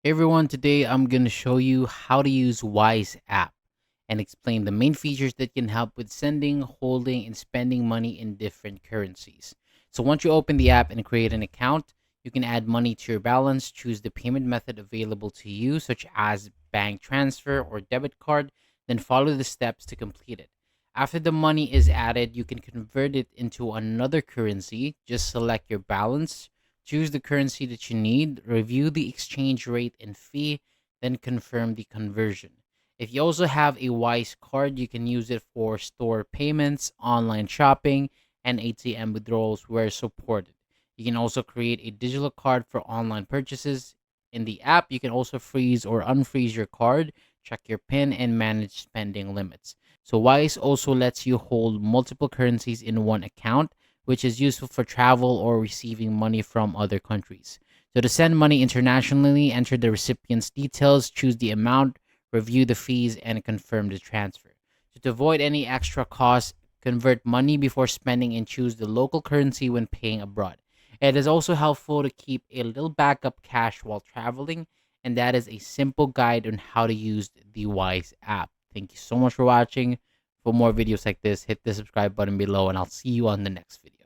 Hey everyone, today I'm going to show you how to use Wise app and explain the main features that can help with sending, holding, and spending money in different currencies. So once you open the app and create an account, you can add money to your balance, choose the payment method available to you, such as bank transfer or debit card, then follow the steps to complete it. After the money is added, you can convert it into another currency. Just select your balance, choose the currency that you need, review the exchange rate and fee, then confirm the conversion. If you also have a Wise card, you can use it for store payments, online shopping, and ATM withdrawals where supported. You can also create a digital card for online purchases. In the app, you can also freeze or unfreeze your card, check your PIN, and manage spending limits. So, Wise also lets you hold multiple currencies in one account, which is useful for travel or receiving money from other countries. So, to send money internationally, enter the recipient's details, choose the amount, review the fees, and confirm the transfer. So, to avoid any extra costs, convert money before spending and choose the local currency when paying abroad. It is also helpful to keep a little backup cash while traveling, and that is a simple guide on how to use the Wise app. Thank you so much for watching. For more videos like this, hit the subscribe button below, and I'll see you on the next video.